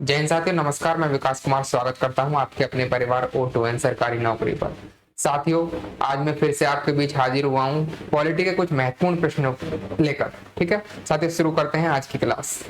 जय हिंद साथियों, नमस्कार। मैं विकास कुमार स्वागत करता हूं आपके अपने परिवार O2N सरकारी नौकरी पर। साथियों, आज मैं फिर से आपके बीच हाजिर हुआ हूं पॉलिटी के कुछ महत्वपूर्ण प्रश्नों लेकर। ठीक है साथियों, शुरू करते हैं आज की क्लास।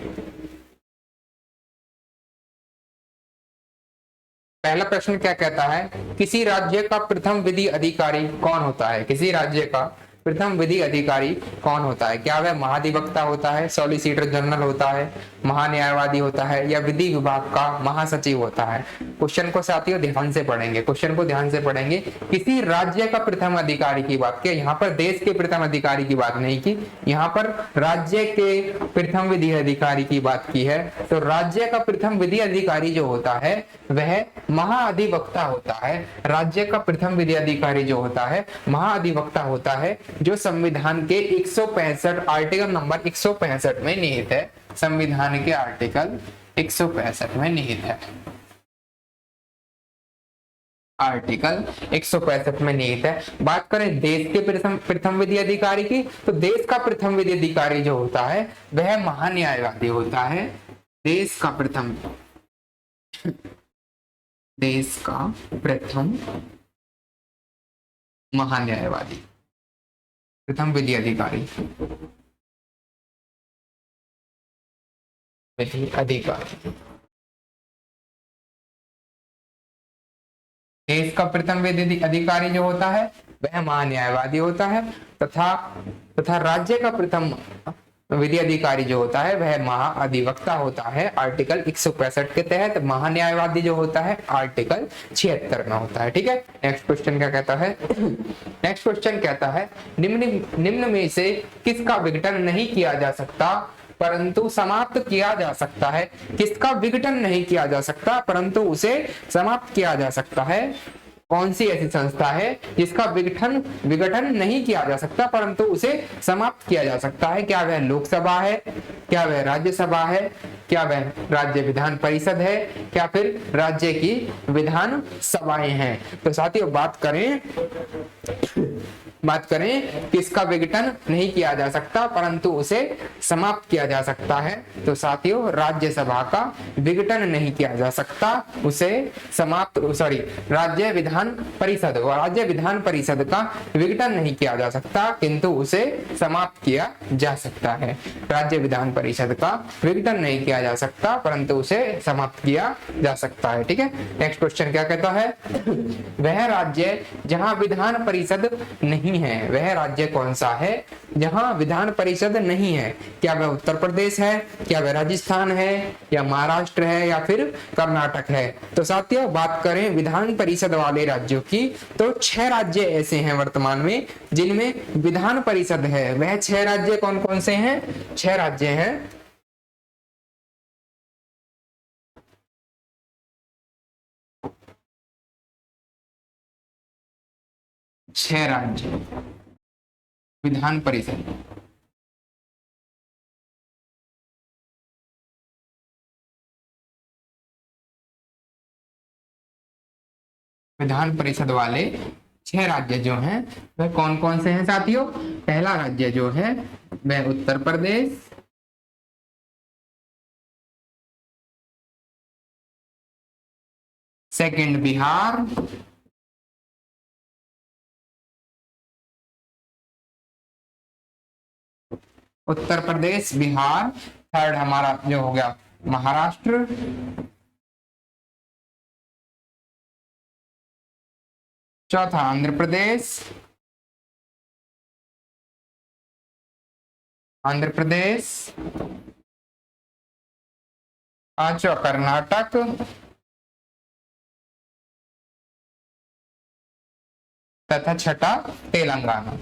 पहला प्रश्न क्या कहता है? किसी राज्य का प्रथम विधि अधिकारी कौन होता है? किसी राज्य का प्रथम विधि अधिकारी कौन होता है? क्या वह महाधिवक्ता होता है, सॉलिसिटर जनरल होता है, महान्यायवादी होता है, या विधि विभाग का महासचिव होता है? क्वेश्चन को साथियों ध्यान से पढ़ेंगे, क्वेश्चन को ध्यान से पढ़ेंगे। किसी राज्य का प्रथम अधिकारी की बात की, यहाँ पर देश के प्रथम अधिकारी की बात नहीं की, यहाँ पर राज्य के प्रथम विधि अधिकारी की बात की है। तो राज्य का प्रथम विधि अधिकारी जो होता है वह महाअधिवक्ता होता है। राज्य का प्रथम विधि अधिकारी जो होता है महाअधिवक्ता होता है, जो संविधान के 165 आर्टिकल नंबर 165 में निहित है। संविधान के आर्टिकल 165 में निहित है। आर्टिकल 165 में निहित है। बात करें देश के प्रथम विधि अधिकारी की, तो देश का प्रथम विधि अधिकारी जो होता है वह महान्यायवादी होता है। देश का प्रथम महान्यायवादी, प्रथम विधि अधिकारी, देश का प्रथम विधि अधिकारी जो होता है वह महान्यायवादी होता है, तथा राज्य का प्रथम विधि अधिकारी जो होता है वह महाअधिवक्ता होता है। आर्टिकल 165 के तहत महान्यायवादी जो होता है आर्टिकल 76 में होता है। ठीक है, नेक्स्ट क्वेश्चन क्या कहता है? नेक्स्ट क्वेश्चन कहता है निम्न में से किसका विघटन नहीं किया जा सकता परंतु समाप्त किया जा सकता है? किसका विघटन नहीं किया जा सकता परंतु उसे समाप्त किया जा सकता है? कौन सी ऐसी संस्था है जिसका विघटन नहीं किया जा सकता परंतु उसे समाप्त किया जा सकता है? क्या वह लोकसभा है, क्या वह राज्यसभा है, क्या वह राज्य विधान परिषद है, क्या फिर राज्य की विधान सभाएं हैं? तो साथियों बात करें किसका विघटन नहीं किया जा सकता परंतु उसे समाप्त किया जा सकता है, तो साथियों राज्यसभा का विघटन नहीं किया जा सकता, उसे राज्य विधान परिषद का विघटन नहीं किया जा सकता किंतु उसे समाप्त किया जा सकता है। राज्य विधान परिषद का विघटन नहीं किया जा सकता परंतु उसे समाप्त किया जा सकता है। ठीक है, नेक्स्ट क्वेश्चन क्या कहता है? वह राज्य जहां विधान परिषद नहीं है, वह राज्य कौन सा है जहां विधान परिषद नहीं है? क्या वह उत्तर प्रदेश है, क्या वह राजस्थान है, या महाराष्ट्र है, या फिर कर्नाटक है? तो साथियों बात करें विधान परिषद वाले राज्यों की, तो 6 राज्य ऐसे हैं वर्तमान में जिनमें विधान परिषद है। वह 6 राज्य कौन कौन से हैं? 6 राज्य हैं। छह राज्य विधान परिषद वाले 6 राज्य जो हैं वह कौन कौन से हैं साथियों? पहला राज्य जो है वह उत्तर प्रदेश, सेकंड बिहार, उत्तर प्रदेश बिहार, थर्ड हमारा जो हो गया महाराष्ट्र, चौथा आंध्र प्रदेश, पांचवा कर्नाटक, तथा छठा तेलंगाना।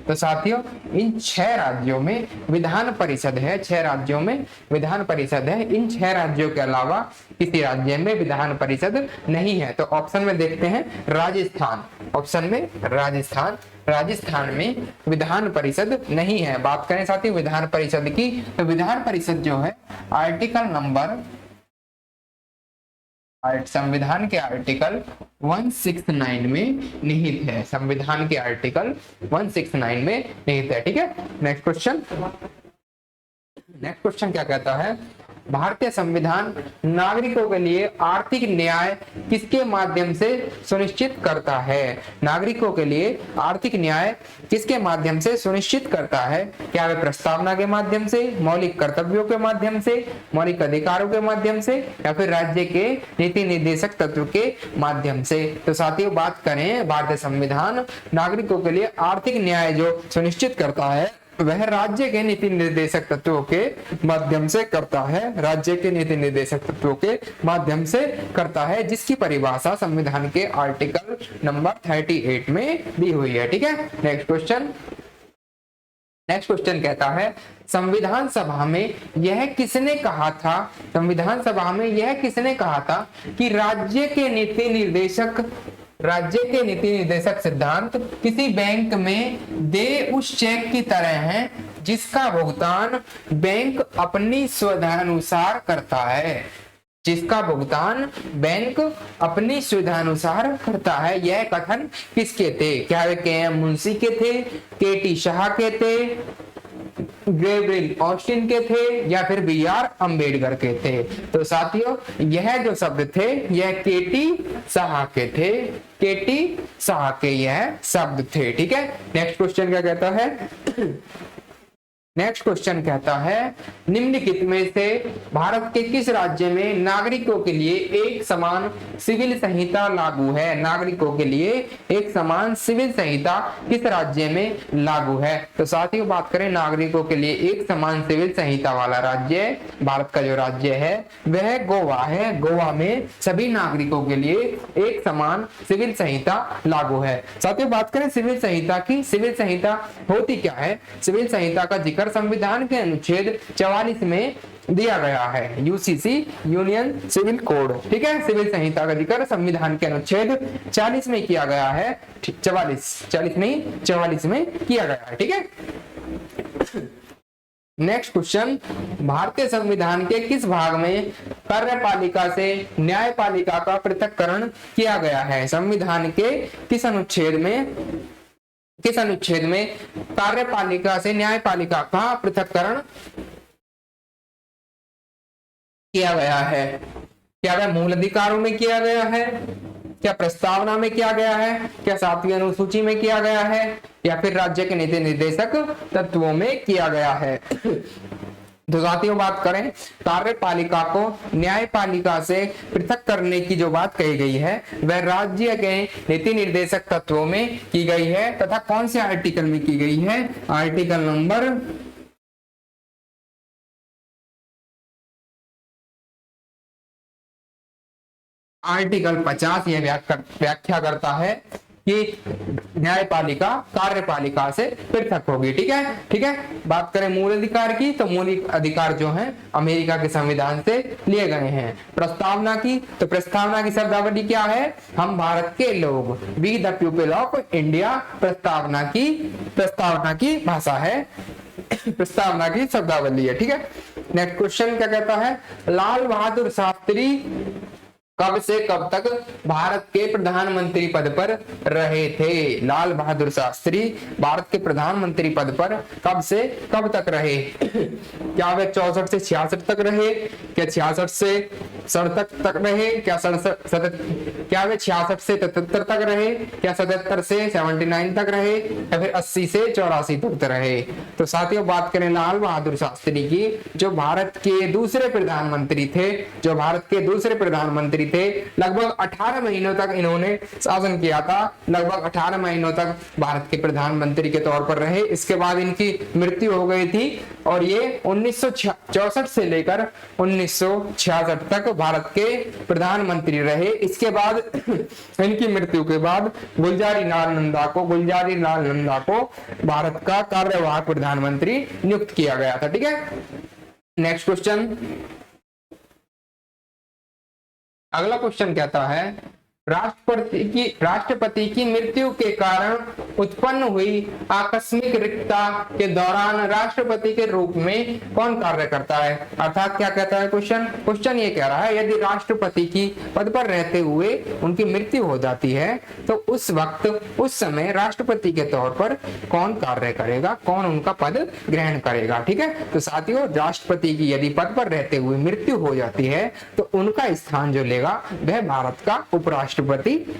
तो साथियों इन 6 राज्यों में विधान परिषद है। 6 राज्यों में विधान परिषद है। इन 6 राज्यों के अलावा किसी राज्य में विधान परिषद नहीं है। तो ऑप्शन में देखते हैं राजस्थान। ऑप्शन में राजस्थान में विधान परिषद नहीं है। बात करें साथियों विधान परिषद की, तो विधान परिषद जो है संविधान के आर्टिकल 169 में निहित है, संविधान के आर्टिकल 169 में निहित है। ठीक है, नेक्स्ट क्वेश्चन क्या कहता है, भारतीय संविधान नागरिकों के लिए आर्थिक न्याय किसके माध्यम से सुनिश्चित करता है? नागरिकों के लिए आर्थिक न्याय किसके माध्यम से सुनिश्चित करता है? क्या वे प्रस्तावना के माध्यम से, मौलिक कर्तव्यों के माध्यम से, मौलिक अधिकारों के माध्यम से, या फिर राज्य के नीति निर्देशक तत्व के माध्यम से? तो साथियों, बात करें भारतीय संविधान नागरिकों के लिए आर्थिक न्याय जो सुनिश्चित करता है वह राज्य के नीति निर्देशक तत्वों के माध्यम से करता है, राज्य के नीति निर्देशक तत्वों के माध्यम से करता है, जिसकी परिभाषा संविधान के आर्टिकल नंबर 38 में दी हुई है। ठीक है, नेक्स्ट क्वेश्चन कहता है, संविधान सभा में यह किसने कहा था, संविधान सभा में यह किसने कहा था कि राज्य के नीति निर्देशक सिद्धांत किसी बैंक में दे उस चेक की तरह है जिसका भुगतान बैंक अपनी सुविधानुसार करता है, जिसका भुगतान बैंक अपनी सुविधानुसार करता है। यह कथन किसके थे? क्या वे के.एम. मुंशी के थे, के.टी. शाह के थे, गैब्रियल ऑस्टिन के थे, या फिर बी.आर. अम्बेडकर के थे? तो साथियों, यह जो शब्द थे यह के.टी. शाह के थे, के.टी. शाह के यह शब्द थे। ठीक है, नेक्स्ट क्वेश्चन क्या कहता है, नेक्स्ट क्वेश्चन कहता है, निम्नलिखित में से भारत के किस राज्य में नागरिकों के लिए एक समान सिविल संहिता लागू है? नागरिकों के लिए एक समान सिविल संहिता किस राज्य में लागू है? तो साथियों, बात करें नागरिकों के लिए एक समान सिविल संहिता वाला राज्य, भारत का जो राज्य है वह गोवा है। गोवा में सभी नागरिकों के लिए एक समान सिविल संहिता लागू है। साथियों, बात करें सिविल संहिता की, सिविल संहिता होती क्या है? सिविल संहिता का जिक्र संविधान के अनुच्छेद 44 में दिया गया है, यूसीसी यूनियन सिविल कोड। ठीक है, सिविल संहिता का जिक्र संविधान के अनुच्छेद 40 में किया गया है, 44 में किया गया है। ठीक है, नेक्स्ट क्वेश्चन, भारतीय संविधान के किस भाग में कार्यपालिका से न्यायपालिका का पृथक्करण किया गया है? संविधान के किस अनुच्छेद में कार्यपालिका से न्यायपालिका का पृथक्करण किया गया है? क्या वह मूल अधिकारों में किया गया है, क्या प्रस्तावना में किया गया है, क्या 7वीं अनुसूची में किया गया है, या फिर राज्य के नीति निर्देशक तत्वों में किया गया है? तो साथियों, बात करें कार्यपालिका को न्यायपालिका से पृथक करने की जो बात कही गई है वह राज्य के नीति निर्देशक तत्वों में की गई है, तथा कौन से आर्टिकल में की गई है? आर्टिकल नंबर 50 यह व्याख्या करता है कि न्यायपालिका कार्यपालिका से पृथक होगी। ठीक है, बात करें मूल अधिकार की, तो मौलिक अधिकार जो हैं अमेरिका के संविधान से लिए गए हैं। प्रस्तावना की, तो प्रस्तावना की शब्दावली क्या है? हम भारत के लोग, we the people of India प्रस्तावना की भाषा है, प्रस्तावना की शब्दावली है। ठीक है, नेक्स्ट क्वेश्चन क्या कहता है, लाल बहादुर शास्त्री कब से कब तक भारत के प्रधानमंत्री पद पर रहे थे? लाल बहादुर शास्त्री भारत के प्रधानमंत्री पद पर कब से कब तक रहे? क्या वे 64 से 66 तक रहे, क्या 66 से 67 तक रहे, क्या वे 66 से 73 तक रहे, क्या 77 से 79 तक रहे, या फिर 80 से 84 तक रहे? तो साथियों, बात करें लाल बहादुर शास्त्री की, जो भारत के दूसरे प्रधानमंत्री थे, लगभग 18 महीनों तक इन्होंने शासन किया था, लगभग 18 महीनों तक भारत के प्रधानमंत्री के तौर पर रहे। इसके बाद इनकी मृत्यु हो गई थी और ये 1964 से लेकर 1966 तक भारत के प्रधानमंत्री रहे। इसके बाद इनकी मृत्यु के बाद गुलजारी लाल नंदा को भारत का कार्यवाहक प्रधानमंत्री नियुक्त किया गया था। ठीक है, नेक्स्ट क्वेश्चन, अगला क्वेश्चन कहता है, राष्ट्रपति की मृत्यु के कारण उत्पन्न हुई आकस्मिक रिक्तता के दौरान राष्ट्रपति के रूप में कौन कार्य करता है। अर्थात क्या कहता है क्वेश्चन ये कह रहा है यदि राष्ट्रपति की पद पर रहते हुए उनकी मृत्यु हो जाती है तो उस वक्त उस समय राष्ट्रपति के तौर पर कौन कार्य करेगा, कौन उनका पद ग्रहण करेगा। ठीक है, तो साथियों राष्ट्रपति की यदि पद पर रहते हुए मृत्यु हो जाती है तो उनका स्थान जो लेगा वह भारत का उपराष्ट्रपति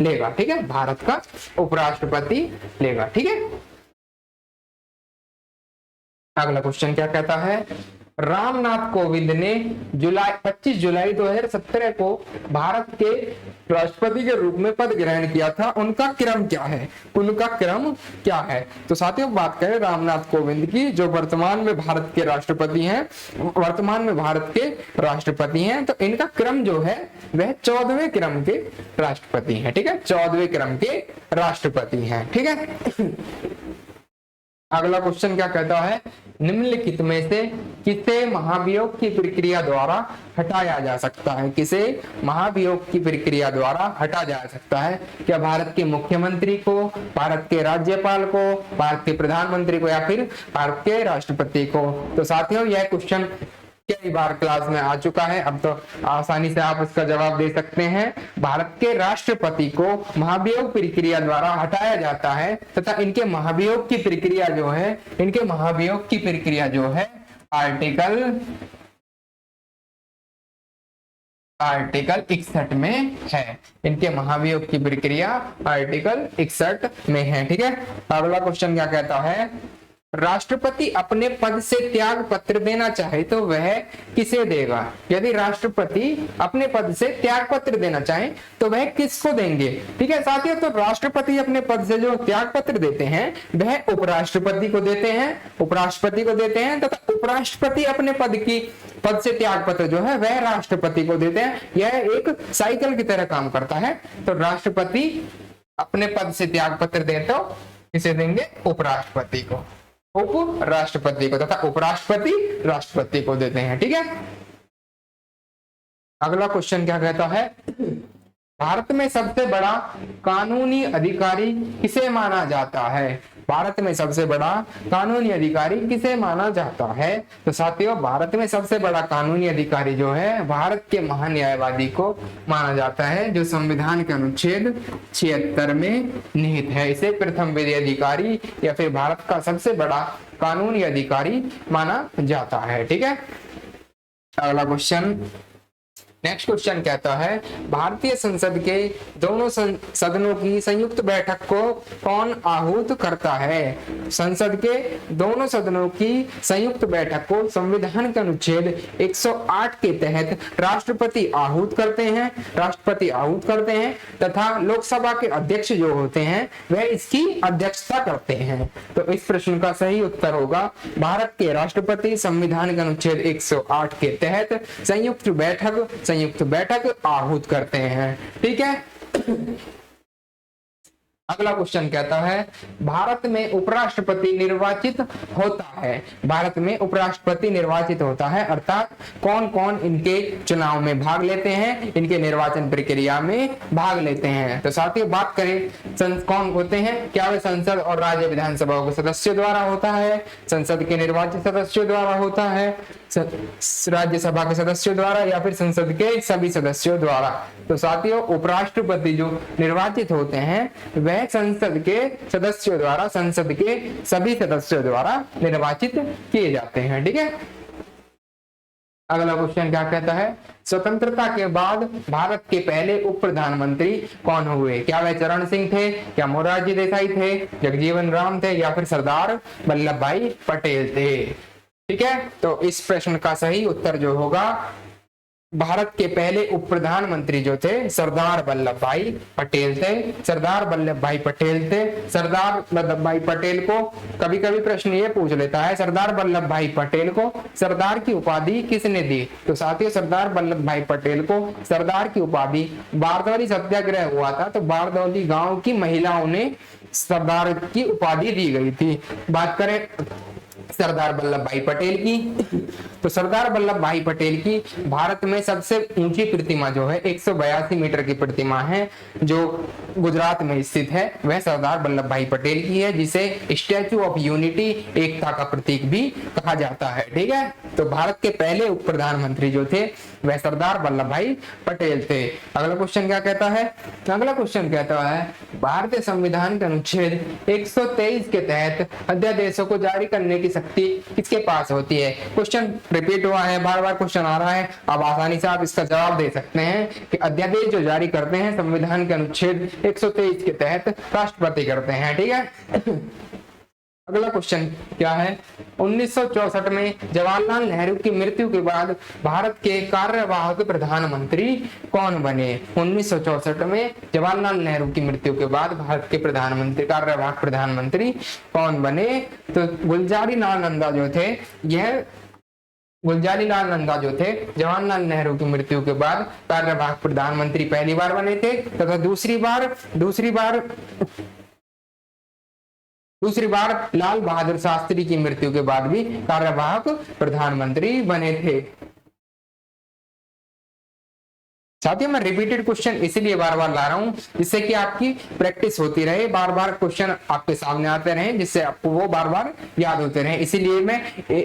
लेगा। ठीक है, भारत का उपराष्ट्रपति लेगा। ठीक है, अगला क्वेश्चन क्या कहता है, रामनाथ कोविंद ने 25 जुलाई 2017 को भारत के राष्ट्रपति के रूप में पद ग्रहण किया था, उनका क्रम क्या है, उनका क्रम क्या है। तो साथियों बात करें रामनाथ कोविंद की जो वर्तमान में भारत के राष्ट्रपति हैं, तो इनका क्रम जो है वह 14वें क्रम के राष्ट्रपति हैं। ठीक है, 14वें क्रम के राष्ट्रपति हैं। ठीक है, अगला क्वेश्चन क्या कहता है, निम्नलिखित में से किसे महाभियोग की प्रक्रिया द्वारा हटाया जा सकता है, किसे महाभियोग की प्रक्रिया द्वारा हटाया जा सकता है। क्या भारत के मुख्यमंत्री को, भारत के राज्यपाल को, भारत के प्रधानमंत्री को या फिर भारत के राष्ट्रपति को। तो साथियों यह क्वेश्चन कई बार क्लास में आ चुका है, अब तो आसानी से आप इसका जवाब दे सकते हैं। भारत के राष्ट्रपति को महाभियोग प्रक्रिया द्वारा हटाया जाता है तथा इनके महाभियोग की प्रक्रिया जो है आर्टिकल 61 में है। इनके महाभियोग की प्रक्रिया आर्टिकल 61 में है। ठीक है, अगला क्वेश्चन क्या कहता है, राष्ट्रपति अपने पद से त्याग पत्र देना चाहे तो वह किसे देगा। यदि राष्ट्रपति अपने पद से त्याग पत्र देना चाहे तो वह किसको देंगे। ठीक है साथियों, तो राष्ट्रपति अपने पद से जो त्याग पत्र देते हैं वह उपराष्ट्रपति को देते हैं तथा उपराष्ट्रपति अपने पद से त्याग पत्र जो है वह राष्ट्रपति को देते हैं। यह एक साइकिल की तरह काम करता है। तो राष्ट्रपति अपने पद से त्याग पत्र देते हो किसे देंगे, उपराष्ट्रपति को, उपराष्ट्रपति को, तथा उपराष्ट्रपति राष्ट्रपति को देते हैं। ठीक है, अगला क्वेश्चन क्या कहता है, भारत में सबसे बड़ा कानूनी अधिकारी किसे माना जाता है। भारत में सबसे बड़ा कानूनी अधिकारी किसे माना जाता है। तो साथियों भारत में सबसे बड़ा कानूनी अधिकारी जो है भारत के महान्यायवादी को माना जाता है, जो संविधान के अनुच्छेद 76 में निहित है। इसे प्रथम विधि अधिकारी या फिर भारत का सबसे बड़ा कानूनी अधिकारी माना जाता है। ठीक है, अगला क्वेश्चन, नेक्स्ट क्वेश्चन कहता है, भारतीय संसद के दोनों सदनों की संयुक्त बैठक को कौन आहूत करता है। संसद के दोनों सदनों की संयुक्त बैठक को संविधान के अनुच्छेद 108 के तहत राष्ट्रपति आहूत करते हैं तथा लोकसभा के अध्यक्ष जो होते हैं वह इसकी अध्यक्षता करते हैं। तो इस प्रश्न का सही उत्तर होगा भारत के राष्ट्रपति संविधान के अनुच्छेद 108 के तहत संयुक्त बैठक आहूत करते हैं। ठीक है, अगला क्वेश्चन कहता है, भारत में उपराष्ट्रपति निर्वाचित होता है अर्थात कौन कौन इनके चुनाव में भाग लेते हैं, इनके निर्वाचन प्रक्रिया में भाग लेते हैं। तो साथियों बात करें कौन होते हैं, क्या वे संसद और राज्य विधानसभाओं के सदस्यों द्वारा होता है, संसद के निर्वाचित सदस्यों द्वारा होता है, राज्यसभा के सदस्यों द्वारा या फिर संसद के सभी सदस्यों द्वारा। तो साथियों उपराष्ट्रपति जो निर्वाचित होते हैं वह संसद के सदस्यों द्वारा, संसद के सभी सदस्यों द्वारा निर्वाचित किए जाते हैं। ठीक है, अगला क्वेश्चन क्या कहता है, स्वतंत्रता के बाद भारत के पहले उप प्रधानमंत्री कौन हुए। क्या वह चरण सिंह थे, क्या मोरारजी देसाई थे, जगजीवन राम थे या फिर सरदार वल्लभ भाई पटेल थे। ठीक है, तो इस प्रश्न का सही उत्तर जो होगा भारत के पहले उप प्रधानमंत्री जो थे सरदार वल्लभ भाई पटेल थे। सरदार वल्लभ भाई पटेल को कभी कभी प्रश्न ये पूछ लेता है, सरदार वल्लभ भाई पटेल को सरदार की उपाधि किसने दी। तो साथियों सरदार वल्लभ भाई पटेल को सरदार की उपाधि, बारदौली सत्याग्रह हुआ था तो बारदौली गांव की महिलाओं ने सरदार की उपाधि दी गई थी। बात करें सरदार वल्लभ भाई पटेल की। तो सरदार वल्लभ भाई पटेल की भारत में सबसे ऊंची प्रतिमा जो है 182 मीटर की प्रतिमा है, जो गुजरात में स्थित है, वह सरदार वल्लभ भाई पटेल की है, जिसे स्टैचू ऑफ यूनिटी, एकता का प्रतीक भी कहा जाता है। ठीक है, तो भारत के पहले उप प्रधानमंत्री जो थे वह सरदार वल्लभ भाई पटेल थे। अगला क्वेश्चन क्या कहता है? अगला क्वेश्चन कहता है भारतीय संविधान के अनुच्छेद 123 के तहत अध्यादेशों को जारी करने की शक्ति किसके पास होती है? क्वेश्चन रिपीट हुआ है, बार बार क्वेश्चन आ रहा है। अब आसानी से आप इसका जवाब दे सकते हैं कि अध्यादेश जो जारी करते हैं संविधान के अनुच्छेद 123 के तहत राष्ट्रपति करते हैं। ठीक है, अगला क्वेश्चन क्या है? 1964 में जवाहरलाल नेहरू की मृत्यु के बाद भारत के कार्यवाहक प्रधानमंत्री कौन बने? 1964 में जवाहरलाल नेहरू की मृत्यु के बाद भारत के प्रधानमंत्री, कार्यवाहक प्रधानमंत्री कौन बने? तो गुलजारी लाल नंदा जो थे, यह गुलजारी लाल नंदा जो थे जवाहरलाल नेहरू की मृत्यु के बाद कार्यवाहक प्रधानमंत्री पहली बार बने थे, तथा दूसरी बार लाल बहादुर शास्त्री की मृत्यु के बाद भी कार्यवाहक प्रधानमंत्री बने थे। साथियों, मैं रिपीटेड क्वेश्चन इसीलिए बार बार ला रहा हूं जिससे कि आपकी प्रैक्टिस होती रहे, बार बार क्वेश्चन आपके सामने आते रहे, जिससे आपको वो बार बार याद होते रहे। इसीलिए मैं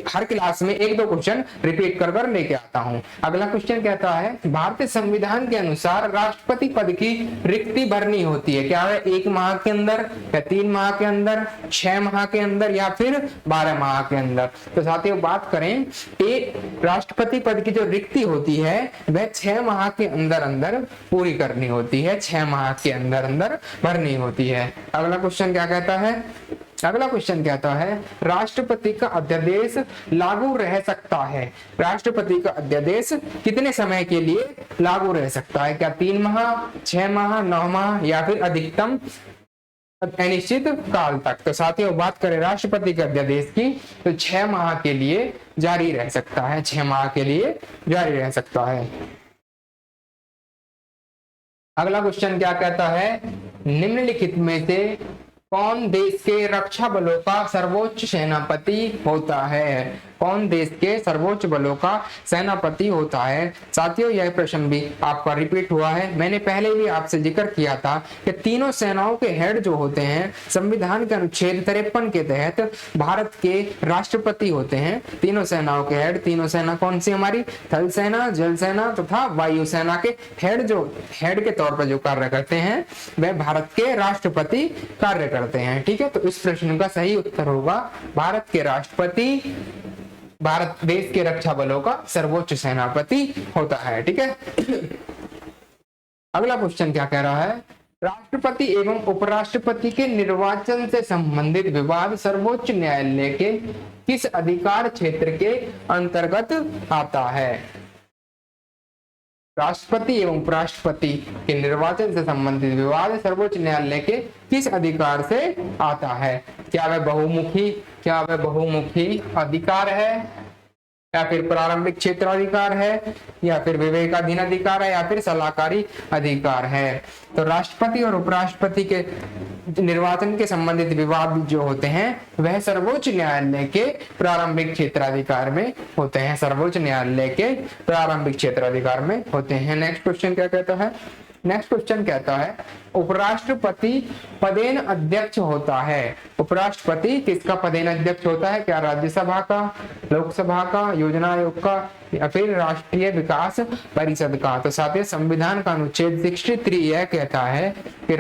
हर क्लास में एक दो क्वेश्चन रिपीट कर कर लेके आता हूं। अगला क्वेश्चन कहता है भारतीय संविधान के अनुसार राष्ट्रपति पद की रिक्ति भरनी होती है, क्या है? 1 माह के अंदर या 3 माह के अंदर, 6 माह के अंदर या फिर 12 माह के अंदर? तो साथियों बात करें, राष्ट्रपति पद की जो रिक्ति होती है वह 6 माह के अंदर पूरी करनी होती है, 6 माह के अंदर भरनी होती है। अगला क्वेश्चन क्या कहता है? अगला क्वेश्चन कहता है राष्ट्रपति का अध्यादेश लागू रह सकता है, राष्ट्रपति का अध्यादेश कितने समय के लिए लागू रह सकता है? क्या 3 माह, 6 माह, 9 माह या फिर अधिकतम अनिश्चित काल तक? तो साथियों बात करें राष्ट्रपति के अध्यादेश की तो 6 माह के लिए जारी रह सकता है, 6 माह के लिए जारी रह सकता है। अगला क्वेश्चन क्या कहता है? निम्नलिखित में से कौन देश के रक्षा बलों का सर्वोच्च सेनापति होता है? कौन देश के सर्वोच्च बलों का सेनापति होता है? साथियों यह प्रश्न भी आपका रिपीट हुआ है। मैंने पहले भी आपसे जिक्र किया था कि तीनों सेनाओं के हेड जो होते हैं संविधान के अनुच्छेद 53 के तहत भारत के राष्ट्रपति होते हैं। तीनों सेनाओं के हेड, तीनों सेना कौन सी हमारी? थल सेना, जल सेना तथा वायु सेना के हेड के तौर पर जो कार्य करते हैं वह भारत के राष्ट्रपति कार्य करते हैं। ठीक है, तो इस प्रश्न का सही उत्तर होगा भारत के राष्ट्रपति भारत देश के रक्षा बलों का सर्वोच्च सेनापति होता है। ठीक है, अगला क्वेश्चन क्या कह रहा है? राष्ट्रपति एवं उपराष्ट्रपति के निर्वाचन से संबंधित विवाद सर्वोच्च न्यायालय के किस अधिकार क्षेत्र के अंतर्गत आता है? राष्ट्रपति एवं उपराष्ट्रपति के निर्वाचन से संबंधित विवाद सर्वोच्च न्यायालय के किस अधिकार से आता है? क्या वह बहुमुखी अधिकार है, या फिर प्रारंभिक क्षेत्राधिकार है, या फिर विवेकाधीन अधिकार है, या फिर सलाहकारी अधिकार है? तो राष्ट्रपति और उपराष्ट्रपति के निर्वाचन के संबंधित विवाद जो होते हैं वह सर्वोच्च न्यायालय के प्रारंभिक क्षेत्राधिकार में होते हैं, सर्वोच्च न्यायालय के प्रारंभिक क्षेत्राधिकार में होते हैं। नेक्स्ट क्वेश्चन क्या कहता है? नेक्स्ट क्वेश्चन कहता है उपराष्ट्रपति पदेन अध्यक्ष होता है। उपराष्ट्रपति किसका पदेन अध्यक्ष होता है? क्या राज्यसभा का, लोकसभा का, योजना आयोग का, या फिर राष्ट्रीय विकास परिषद का? तो साथियों संविधान का अनुच्छेद 63 यह कहता है कि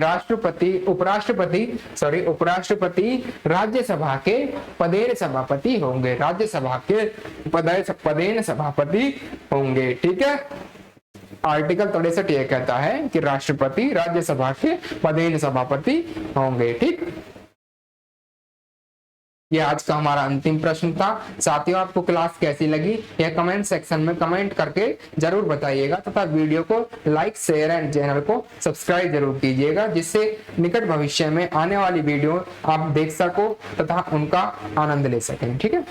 उपराष्ट्रपति राज्यसभा के पदेन सभापति होंगे, राज्यसभा के पदेन सभापति होंगे। ठीक है, आर्टिकल 63 यह कहता है कि राष्ट्रपति राज्यसभा के पदेन सभापति होंगे। ठीक, यह आज का हमारा अंतिम प्रश्न था। साथियों आपको क्लास कैसी लगी यह कमेंट सेक्शन में कमेंट करके जरूर बताइएगा, तथा वीडियो को लाइक, शेयर एंड चैनल को सब्सक्राइब जरूर कीजिएगा, जिससे निकट भविष्य में आने वाली वीडियो आप देख सको तथा उनका आनंद ले सकें। ठीक है।